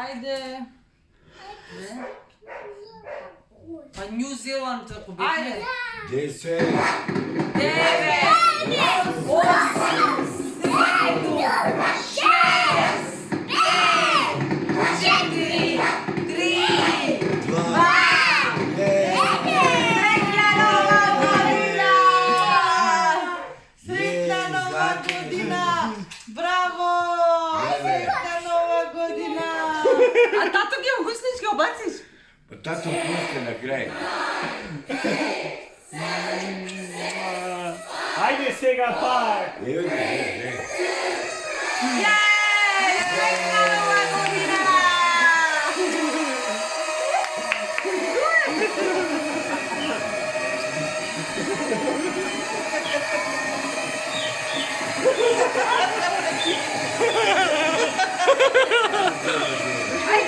Ајде. Па Нью Зеланд ако бе. Ајде. 10. 9. 8. А тато ги огуснички обациш? Па тато пусте на крај. Ајде сега пак. Ево ги, Јеј!